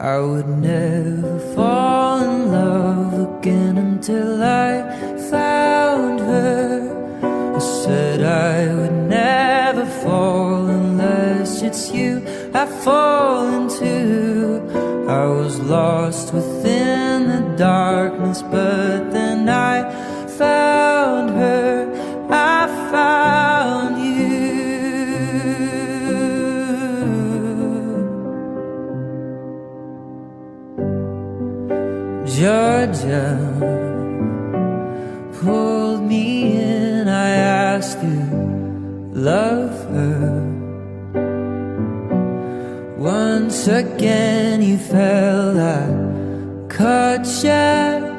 I would never fall in love again until I found her. I said I would never fall unless it's you I fall into. I was lost within the darkness, but then I found her, I found you. Georgia pulled me in, I asked you, love her. Once again you felt I caught you